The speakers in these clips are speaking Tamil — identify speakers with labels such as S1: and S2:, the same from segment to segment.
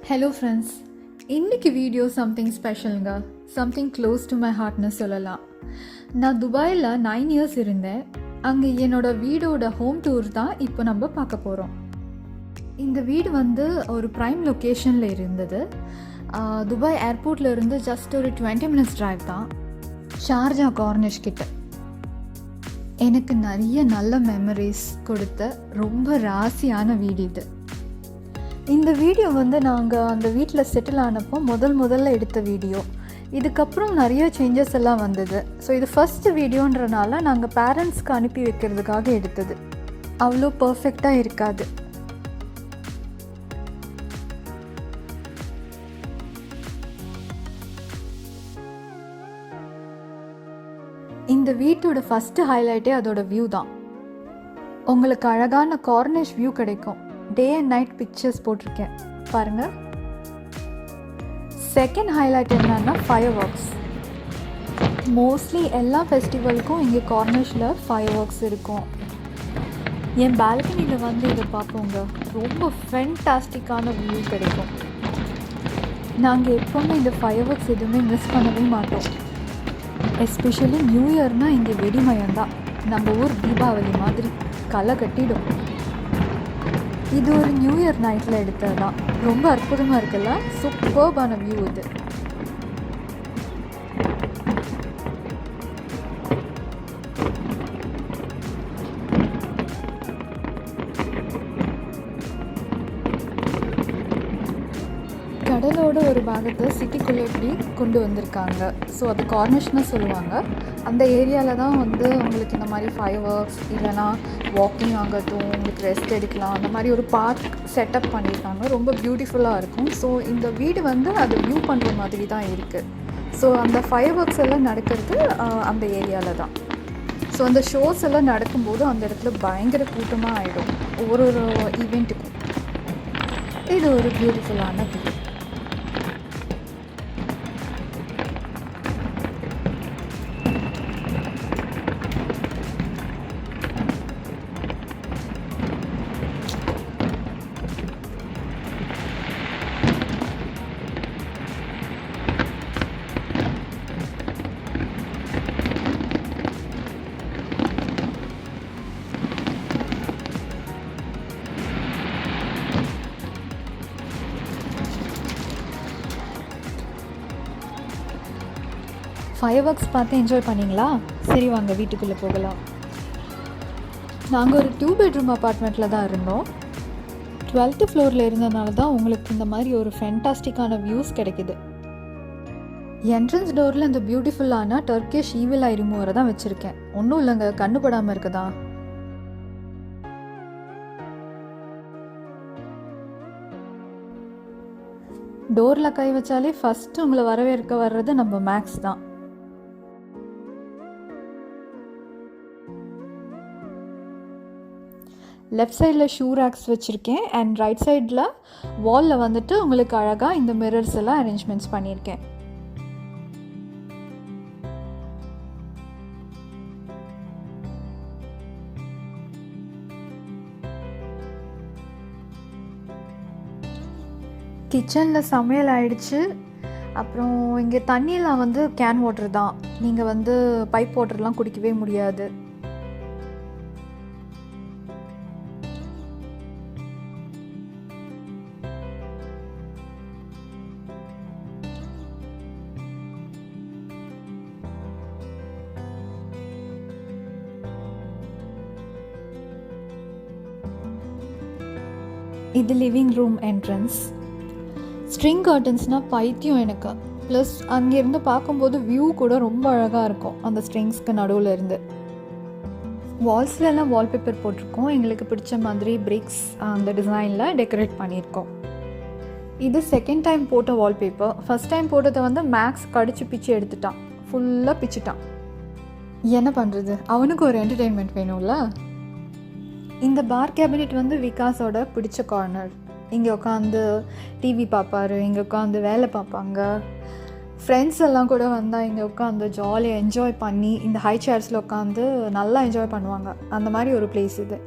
S1: Hello friends, இன்னைக்கு வீடியோ சம்திங் ஸ்பெஷலுங்க. சம்திங் க்ளோஸ் டு மை ஹார்ட்னு சொல்லலாம். நான் துபாயில் 9 இயர்ஸ் இருந்தேன். அங்கே என்னோட வீடோட ஹோம் டூர் தான் இப்போ நம்ம பார்க்க போகிறோம். இந்த வீடு ஒரு ப்ரைம் லொக்கேஷனில் இருந்தது. துபாய் ஏர்போர்ட்டில் இருந்து ஜஸ்ட் ஒரு 20 மினிட்ஸ் டிரைவ் தான். ஷார்ஜா கார்னிஷ் கிட்ட. எனக்கு நிறைய நல்ல மெமரிஸ் கொடுத்த ரொம்ப ராசியான வீடு இது. இந்த வீடியோ நாங்கள் அந்த வீட்டில் செட்டில் ஆனப்போ முதல்ல எடுத்த வீடியோ. இதுக்கப்புறம் நிறைய சேஞ்சஸ் எல்லாம் வந்தது. ஸோ இது ஃபஸ்ட்டு வீடியோன்றனால நாங்கள் பேரண்ட்ஸ்க்கு அனுப்பி வைக்கிறதுக்காக எடுத்தது. அவ்வளோ பர்ஃபெக்டாக இருக்காது. இந்த வீட்டோட ஃபஸ்ட்டு ஹைலைட்டே அதோட வியூ தான். உங்களுக்கு அழகான கார்னிஷ் வியூ கிடைக்கும். டே அண்ட் நைட் பிக்சர்ஸ் போட்டிருக்கேன் பாருங்கள். செகண்ட் ஹைலைட் என்னன்னா ஃபயர் ஒர்க்ஸ். மோஸ்ட்லி எல்லா ஃபெஸ்டிவலுக்கும் இங்கே கார்னிஷில் ஃபயர் ஒர்க்ஸ் இருக்கும். என் பால்கனியில் இதை பார்ப்போங்க. ரொம்ப ஃபென்டாஸ்டிக்கான வியூ கிடைக்கும். நாங்கள் எப்போவுமே இந்த ஃபயர் ஒர்க்ஸ் எதுவுமே மிஸ் பண்ணவே மாட்டோம். எஸ்பெஷலி நியூ இயர்னால் இங்கே வெடிமயம்தான். நம்ம ஊர் தீபாவளி மாதிரி களை கட்டிடும். இது ஒரு நியூ இயர் நைட்டில் எடுத்தது தான். ரொம்ப அற்புதமாக இருக்குல்ல. சூப்பர்பான வியூ இது. கடலோட ஒரு பாகத்தை சிட்டிக்குள்ளே இப்படி கொண்டு வந்திருக்காங்க. ஸோ அது கார்னிஷ்னு சொல்லுவாங்க. அந்த ஏரியாவில் தான் உங்களுக்கு இந்த மாதிரி ஃபயர் ஒர்க்ஸ் இல்லைனா வாக்கிங் ஆகட்டும், உங்களுக்கு ரெஸ்ட் எடுக்கலாம், அந்த மாதிரி ஒரு பார்க் செட்டப் பண்ணியிருக்காங்க. ரொம்ப பியூட்டிஃபுல்லாக இருக்கும். ஸோ இந்த வீடு அதை வியூ பண்ணுற மாதிரி தான் இருக்குது. ஸோ அந்த ஃபயர் ஒர்க்ஸ் எல்லாம் நடக்கிறது அந்த ஏரியாவில் தான். ஸோ அந்த ஷோஸ் எல்லாம் நடக்கும்போது அந்த இடத்துல பயங்கர கூட்டமாக ஆகிடும் ஒரு ஈவெண்ட்டுக்கும். இது ஒரு பியூட்டிஃபுல்லான வியூ. ஃபயர் ஒர்க்ஸ் பார்த்து என்ஜாய் பண்ணிங்களா? சரி வாங்க வீட்டுக்குள்ளே போகலாம். நாங்கள் ஒரு 2 பெட்ரூம் அப்பார்ட்மெண்ட்டில் தான் இருந்தோம். 12th ஃப்ளோரில் இருந்ததுனால தான் உங்களுக்கு இந்த மாதிரி ஒரு ஃபென்டாஸ்டிக்கான வியூஸ் கிடைக்குது. என்ட்ரன்ஸ் டோரில் இந்த பியூட்டிஃபுல்லான டர்க்கிஷ் ஈவில் ஐ ரிமூவரை தான் வச்சுருக்கேன். ஒன்றும் இல்லைங்க, கண்ணுப்படாமல் இருக்குதா. டோரில் கை வச்சாலே ஃபஸ்ட்டு உங்களை வரவேற்க வர்றது நம்ம மேக்ஸ் தான். லெஃப்ட் சைடில் ஷூ ரேக்ஸ் வச்சுருக்கேன். அண்ட் ரைட் சைடில் வாலில் உங்களுக்கு அழகாக இந்த மிரர்ஸ் எல்லாம் அரேஞ்ச்மெண்ட்ஸ் பண்ணியிருக்கேன். கிச்சனில் சமையல் ஆயிடுச்சு. அப்புறம் இங்கே தண்ணியெலாம் கேன் வாட்டர் தான். நீங்கள் பைப் வாட்டர்லாம் குடிக்கவே முடியாது. இது லிவிங் ரூம் என்ட்ரன்ஸ். ஸ்ட்ரிங் கர்டன்ஸ்னால் பைத்தியம் எனக்கு. ப்ளஸ் அங்கேருந்து பார்க்கும்போது வியூ கூட ரொம்ப அழகாக இருக்கும் அந்த ஸ்ட்ரிங்ஸ்க்கு நடுவில் இருந்து. வால்ஸ்லலாம் வால்பேப்பர் போட்டிருக்கோம். எங்களுக்கு பிடிச்ச மாதிரி பிரிக்ஸ் அந்த டிசைனில் டெக்கரேட் பண்ணியிருக்கோம். இது செகண்ட் டைம் போட்ட வால்பேப்பர். ஃபஸ்ட் டைம் போட்டதை மேக்ஸ் கடிச்சு பிச்சு எடுத்துட்டான். ஃபுல்லாக பிச்சுட்டான். என்ன பண்ணுறது, அவனுக்கு ஒரு என்டர்டெயின்மெண்ட் வேணும்ல. இந்த பார் கேபினெட் விகாஸோட பிடிச்ச கார்னர். இங்கே உட்காந்து டிவி பார்ப்பார், இங்கே உட்காந்து வேலை பார்ப்பாங்க. ஃப்ரெண்ட்ஸ் எல்லாம் கூட வந்தால் இங்கே உட்காந்து ஜாலியாக என்ஜாய் பண்ணி இந்த ஹை சேர்ஸில் உட்காந்து நல்லா என்ஜாய் பண்ணுவாங்க. அந்த மாதிரி ஒரு பிளேஸ் இது.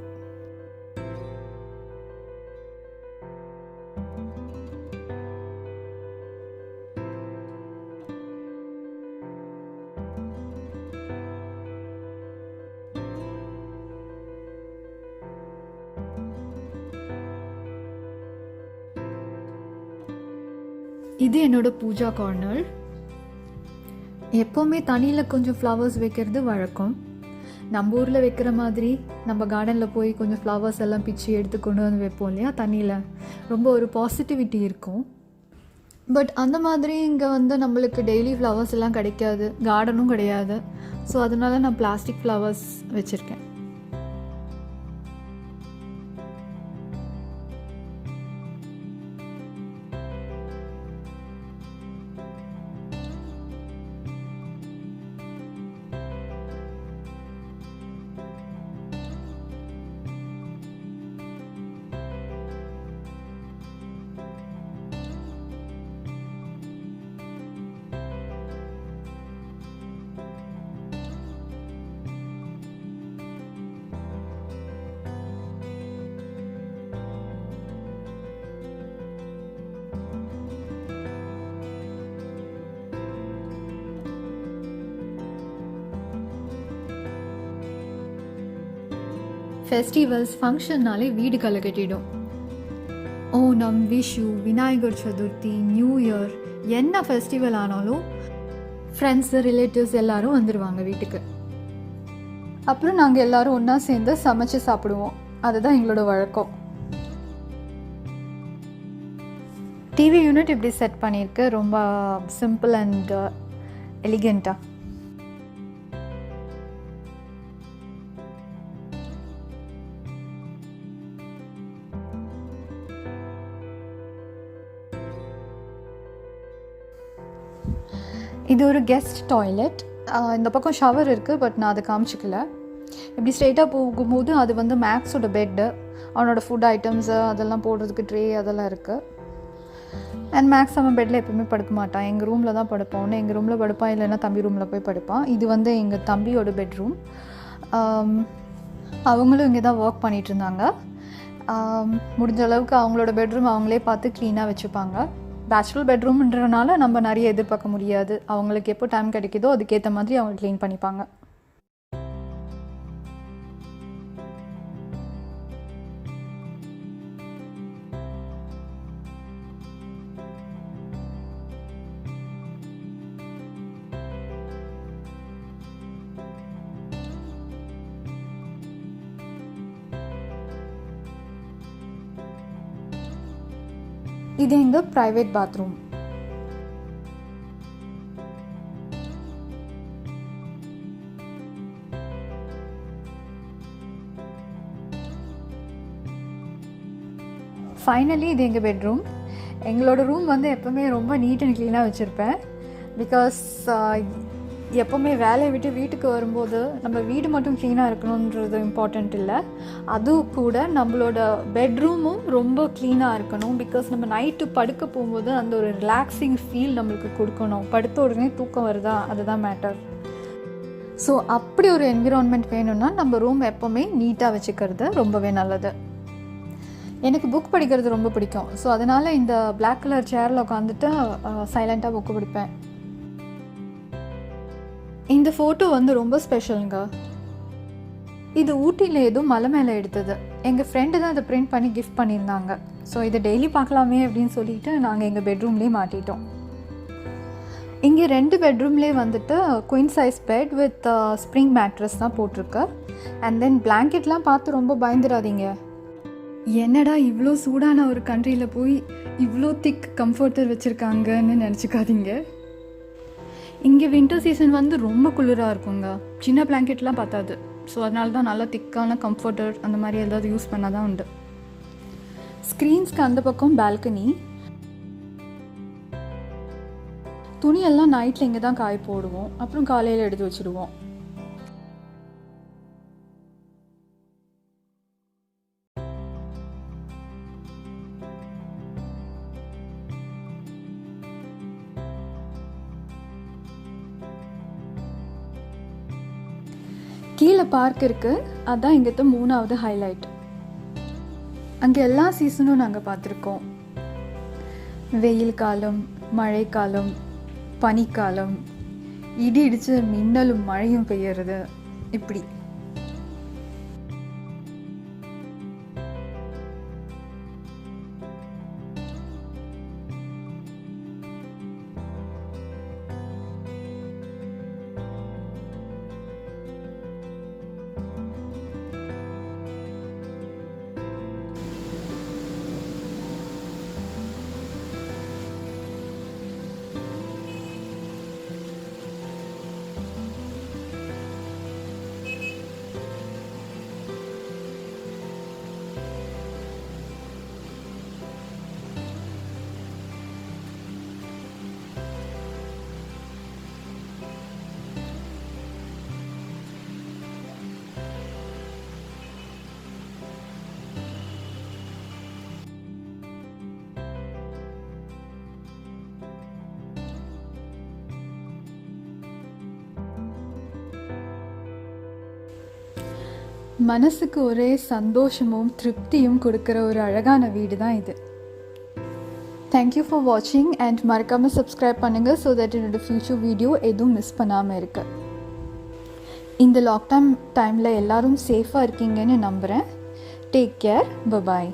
S1: இது என்னோட பூஜா கார்னர். எப்போவுமே தண்ணியில் கொஞ்சம் ஃப்ளவர்ஸ் வைக்கிறது வழக்கம். நம்ம ஊரில் வைக்கிற மாதிரி நம்ம கார்டனில் போய் கொஞ்சம் ஃப்ளவர்ஸ் எல்லாம் பிச்சு எடுத்து கொண்டு வந்து வைப்போம் இல்லையா, தண்ணியில் ரொம்ப ஒரு பாசிட்டிவிட்டி இருக்கும். பட் அந்த மாதிரி இங்கே வந்து நம்மளுக்கு டெய்லி ஃப்ளவர்ஸ் எல்லாம் கிடைக்காது, கார்டனும் கிடையாது. ஸோ அதனால நான் பிளாஸ்டிக் ஃப்ளவர்ஸ் வச்சுருக்கேன். ஃபெஸ்டிவல்ஸ் ஃபங்க்ஷன்னாலே வீடு களை கட்டிடும். ஓணம், விஷு, விநாயகர் சதுர்த்தி, நியூ இயர், என்ன ஃபெஸ்டிவல் ஆனாலும் ஃப்ரெண்ட்ஸு, ரிலேட்டிவ்ஸ் எல்லோரும் வந்துடுவாங்க வீட்டுக்கு. அப்புறம் நாங்கள் எல்லோரும் ஒன்றா சேர்ந்து சமைச்சு சாப்பிடுவோம். அதுதான் எங்களோட வழக்கம். டிவி யூனிட் இப்படி செட் பண்ணியிருக்கு, ரொம்ப சிம்பிள் அண்ட் எலிகெண்ட்டாக. இது ஒரு கெஸ்ட் டாய்லெட். இந்த பக்கம் ஷவர் இருக்குது, பட் நான் அதை காமிச்சிக்கல. இப்படி ஸ்ட்ரெயிட்டாக போகும்போது அது வந்து மேக்ஸோட பெட்டு, அவனோட ஃபுட் ஐட்டம்ஸு அதெல்லாம் போடுறதுக்கு ட்ரே அதெல்லாம் இருக்குது. அண்ட் மேக்ஸ் அவன் பெட்டில் எப்போயுமே படுக்க மாட்டான், எங்கள் ரூமில் தான் படுப்பான். ஒன்று எங்கள் ரூமில் படுப்பான், இல்லைன்னா தம்பி ரூமில் போய் படுப்பான். இது வந்து எங்கள் தம்பியோட பெட்ரூம். அவங்களும் இங்கே தான் ஒர்க் பண்ணிகிட்டு இருந்தாங்க. முடிஞ்ச அளவுக்கு அவங்களோட பெட்ரூம் அவங்களே பார்த்து க்ளீனாக வச்சுப்பாங்க. பேச்சுலர் பெட்ரூம்ன்றனால நம்ம நிறைய எதிர்பார்க்க முடியாது. அவங்களுக்கு எப்போ டைம் கிடைக்குதோ அதுக்கேற்ற மாதிரி அவங்க க்ளீன் பண்ணிப்பாங்க. இது எங்கள் ப்ரைவேட் பாத்ரூம். ஃபைனலி இது எங்கள் பெட்ரூம். எங்களோட ரூம் வந்து எப்போவுமே ரொம்ப நீட் அண்ட் க்ளீனாக வச்சுருப்பேன். பிகாஸ் எப்போவுமே வேலையை விட்டு வீட்டுக்கு வரும்போது நம்ம வீடு மட்டும் க்ளீனாக இருக்கணுன்றது இம்பார்ட்டண்ட் இல்லை, அதுவும் கூட நம்மளோட பெட்ரூமும் ரொம்ப க்ளீனாக இருக்கணும். பிகாஸ் நம்ம நைட்டு படுக்க போகும்போது அந்த ஒரு ரிலாக்ஸிங் ஃபீல் நம்மளுக்கு கொடுக்கணும். படுத்த உடனே தூக்கம் வருதா, அதுதான் மேட்டர். ஸோ அப்படி ஒரு என்விரான்மெண்ட் வேணும்னா நம்ம ரூம் எப்போவுமே நீட்டாக வச்சுக்கிறது ரொம்பவே நல்லது. எனக்கு புக் படிக்கிறது ரொம்ப பிடிக்கும். ஸோ அதனால் இந்த பிளாக் கலர் சேரில் உட்காந்துட்டு சைலண்ட்டாக புக்கு படிப்பேன். இந்த ஃபோட்டோ வந்து ரொம்ப ஸ்பெஷலுங்க. இது ஊட்டியில் ஏதோ மலை மேலே எடுத்தது. எங்கள் ஃப்ரெண்டு தான் இதை பிரிண்ட் பண்ணி கிஃப்ட் பண்ணியிருந்தாங்க. ஸோ இதை டெய்லி பார்க்கலாமே அப்படின்னு சொல்லிட்டு நாங்கள் எங்கள் பெட்ரூம்லேயே மாட்டிட்டோம். இங்கே 2 பெட்ரூம்லேயே வந்துட்டு queen size bed with spring mattress தான் போட்டிருக்கு. அண்ட் தென் பிளாங்கெட்லாம் பார்த்து ரொம்ப பயந்துடாதீங்க. என்னடா இவ்வளோ சூடான ஒரு கண்ட்ரியில் போய் இவ்வளோ திக் கம்ஃபர்ட்டர் வச்சுருக்காங்கன்னு நினச்சிக்காதீங்க. இங்கே வின்டர் சீசன் வந்து ரொம்ப குளிராக இருக்குங்க. சின்ன பிளாங்கெட்லாம் பார்த்தாது. ஸோ அதனால தான் நல்லா திக்கான கம்ஃபர்ட்டர் அந்த மாதிரி ஏதாவது யூஸ் பண்ணால் தான் உண்டு. ஸ்க்ரீன்ஸ்க்கு அந்த பக்கம் பால்கனி. துணியெல்லாம் நைட்டில் இங்கே தான் காய போடுவோம், அப்புறம் காலையில் எடுத்து வச்சுடுவோம். கீழே பார்க் இருக்குது, அதுதான் இங்கத்த 3வது ஹைலைட். அங்கே எல்லா சீசனும் நாங்கள் பார்த்துருக்கோம். வெயில் காலம், மழைக்காலம், பனிக்காலம், இடி இடித்து மின்னலும் மழையும் பெய்யறது, இப்படி. மனசுக்கு ஒரே சந்தோஷமும் திருப்தியும் கொடுக்குற ஒரு அழகான வீடு தான் இது. தேங்க்யூ ஃபார் வாட்சிங் அண்ட் மறக்காமல் சப்ஸ்கிரைப் பண்ணுங்கள் ஸோ தட் என்னோடய ஃப்யூச்சர் வீடியோ எதுவும் மிஸ் பண்ணாமல் இருக்கு. இந்த லாக்டவுன் டைமில் எல்லோரும் சேஃபாக இருக்கீங்கன்னு நம்புகிறேன். Take care. பபாய்.